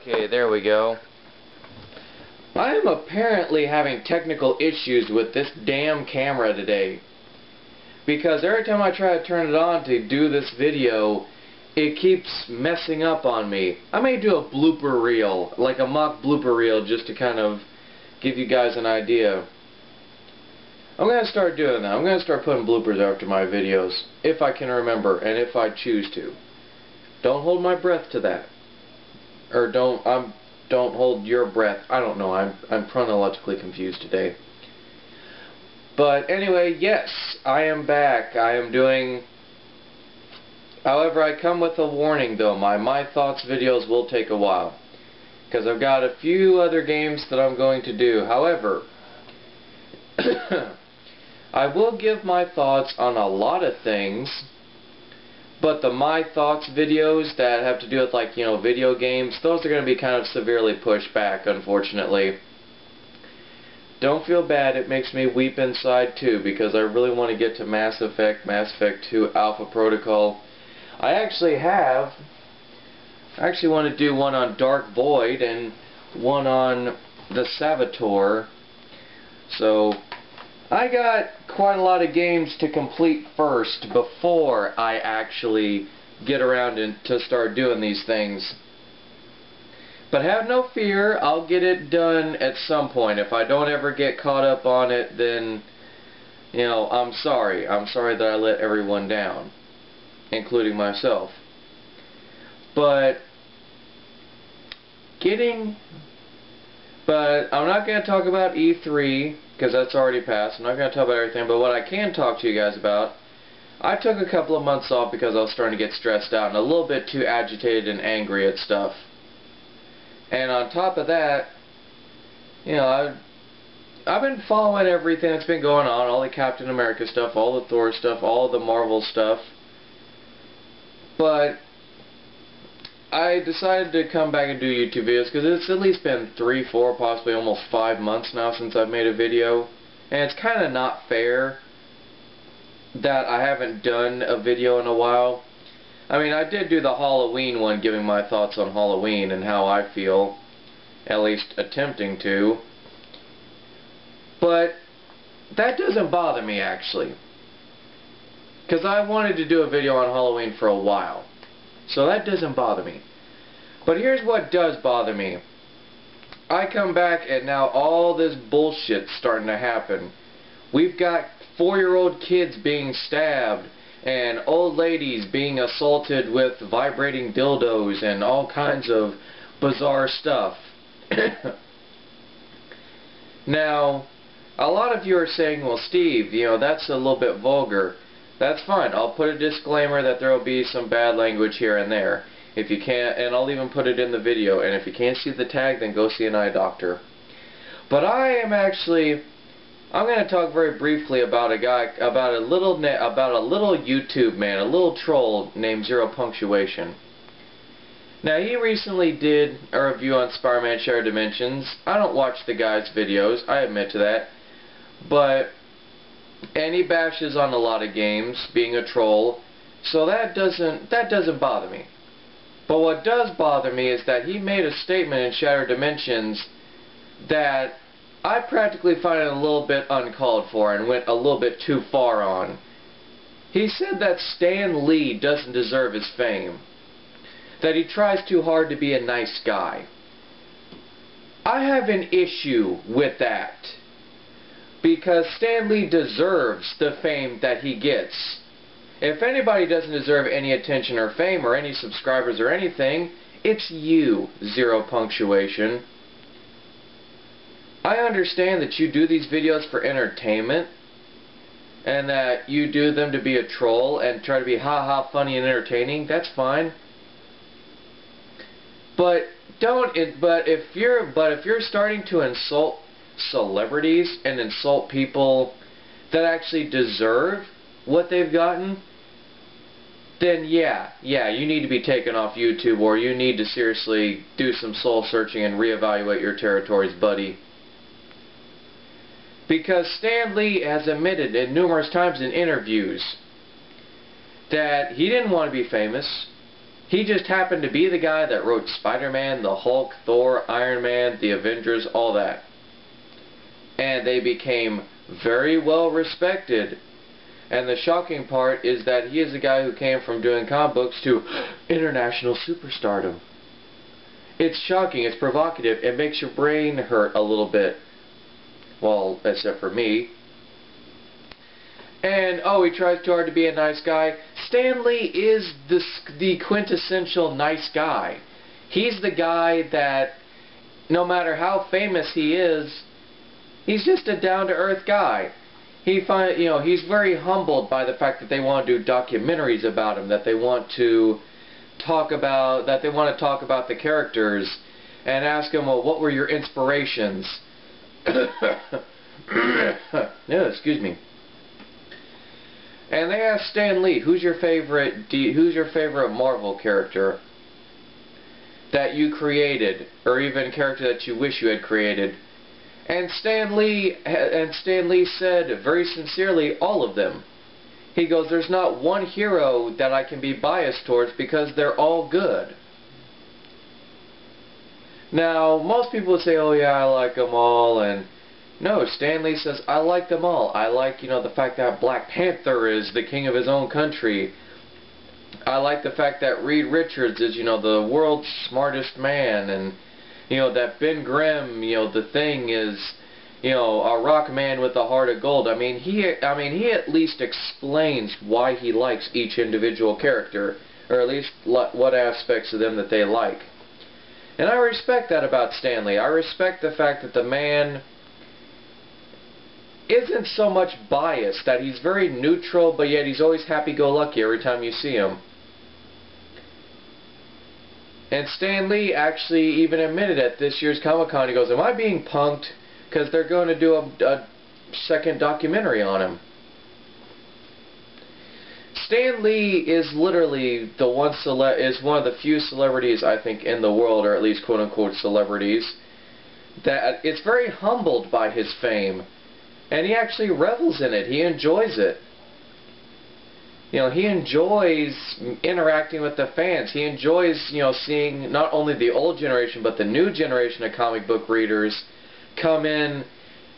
Okay, there we go. I am apparently having technical issues with this damn camera today. Because every time I try to turn it on to do this video, it keeps messing up on me. I may do a blooper reel, like a mock blooper reel, just to kind of give you guys an idea. I'm going to start doing that. I'm going to start putting bloopers after my videos, if I can remember, and if I choose to. Don't hold my breath to that. Or don't hold your breath. I don't know. I'm chronologically confused today. But anyway, yes, I am back. I am doing... However, I come with a warning though. My thoughts videos will take a while. Because I've got a few other games that I'm going to do. However, I will give my thoughts on a lot of things. But the My Thoughts videos that have to do with, like, you know, video games, those are going to be kind of severely pushed back, unfortunately. Don't feel bad, it makes me weep inside too, because I really want to get to Mass Effect 2 Alpha Protocol. I actually want to do one on Dark Void and one on the Saboteur. So I got quite a lot of games to complete first before I actually get around to start doing these things. But have no fear, I'll get it done at some point. If I don't ever get caught up on it, then, you know, I'm sorry. I'm sorry that I let everyone down, including myself. But I'm not going to talk about E3, because that's already passed. I'm not going to talk about everything, but what I can talk to you guys about, I took a couple of months off because I was starting to get stressed out and a little bit too agitated and angry at stuff. And on top of that, you know, I've been following everything that's been going on, all the Captain America stuff, all the Thor stuff, all the Marvel stuff. But I decided to come back and do YouTube videos because it's at least been 3, 4, possibly almost 5 months now since I've made a video. And it's kind of not fair that I haven't done a video in a while. I mean, I did do the Halloween one, giving my thoughts on Halloween and how I feel, at least attempting to. But that doesn't bother me, actually. Because I wanted to do a video on Halloween for a while. So that doesn't bother me. But here's what does bother me. I come back and now all this bullshit's starting to happen. We've got 4-year-old kids being stabbed and old ladies being assaulted with vibrating dildos and all kinds of bizarre stuff. Now, a lot of you are saying, well, Steve, you know, that's a little bit vulgar. That's fine. I'll put a disclaimer that there will be some bad language here and there. If you can't, and I'll even put it in the video. And if you can't see the tag, then go see an eye doctor. But I'm going to talk very briefly about a little YouTube man, a little troll named Punctuation. Now, he recently did a review on Spider-Man Shattered Dimensions. I don't watch the guy's videos, I admit to that. And he bashes on a lot of games, being a troll, so that doesn't bother me. But what does bother me is that he made a statement in Shattered Dimensions that I practically find it a little bit uncalled for and went a little bit too far on. He said that Stan Lee doesn't deserve his fame, that he tries too hard to be a nice guy. I have an issue with that. Because Stan Lee deserves the fame that he gets. If anybody doesn't deserve any attention or fame or any subscribers or anything, it's you, Punctuation. I understand that you do these videos for entertainment and that you do them to be a troll and try to be ha-ha funny and entertaining. That's fine. But if you're starting to insult celebrities and insult people that actually deserve what they've gotten, then yeah, you need to be taken off YouTube, or you need to seriously do some soul searching and reevaluate your territories, buddy. Because Stan Lee has admitted in numerous times in interviews that he didn't want to be famous. He just happened to be the guy that wrote Spider-Man, the Hulk, Thor, Iron Man, the Avengers, all that. And they became very well respected. And the shocking part is that he is the guy who came from doing comic books to international superstardom. It's shocking, it's provocative, it makes your brain hurt a little bit. Well, except for me. And, oh, he tries too hard to be a nice guy. Stan Lee is the quintessential nice guy. He's the guy that, no matter how famous he is, he's just a down-to-earth guy. He's very humbled by the fact that they want to do documentaries about him, that they want to talk about the characters, and ask him, well, what were your inspirations? Yeah, excuse me. And they asked Stan Lee, who's your favorite Marvel character that you created, or even a character that you wish you had created? And Stan Lee said very sincerely, all of them. He goes, there's not one hero that I can be biased towards because they're all good. Now, most people would say, oh yeah, I like them all, and no, Stan Lee says, I like them all. I like, the fact that Black Panther is the king of his own country. I like the fact that Reed Richards is, the world's smartest man, and, that Ben Grimm, the Thing is, a rock man with a heart of gold. I mean, he at least explains why he likes each individual character, or at least what aspects of them that they like. And I respect that about Stan Lee. I respect the fact that the man isn't so much biased, that he's very neutral, but yet he's always happy-go-lucky every time you see him. And Stan Lee actually even admitted at this year's Comic-Con, he goes, am I being punked? Because they're going to do a second documentary on him. Stan Lee is literally is one of the few celebrities, I think, in the world, or at least quote-unquote celebrities, that is very humbled by his fame. And he actually revels in it. He enjoys it. He enjoys interacting with the fans. He enjoys, seeing not only the old generation, but the new generation of comic book readers come in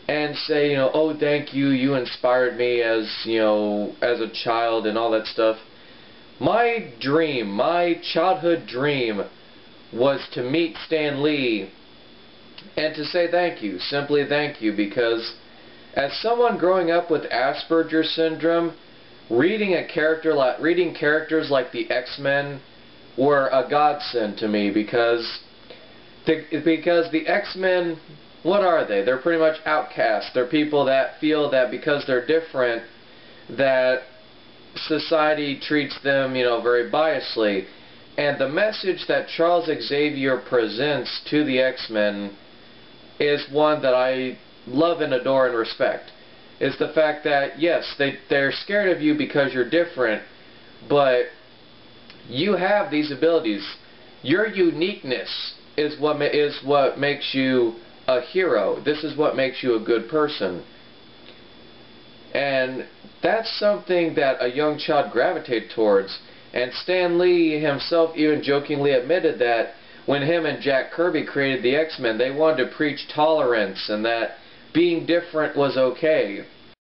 and say, oh, thank you, you inspired me as a child and all that stuff. My dream, my childhood dream, was to meet Stan Lee and to say thank you, simply thank you, because as someone growing up with Asperger's syndrome, reading characters like the X-Men were a godsend to me, because the X-Men, what are they? They're pretty much outcasts. They're people that feel that because they're different, that society treats them, very biasly. And the message that Charles Xavier presents to the X-Men is one that I love and adore and respect. Is the fact that, yes, they're scared of you because you're different, but you have these abilities. Your uniqueness is what makes you a hero. This is what makes you a good person. And that's something that a young child gravitates towards. And Stan Lee himself even jokingly admitted that when him and Jack Kirby created the X-Men, they wanted to preach tolerance and that being different was okay.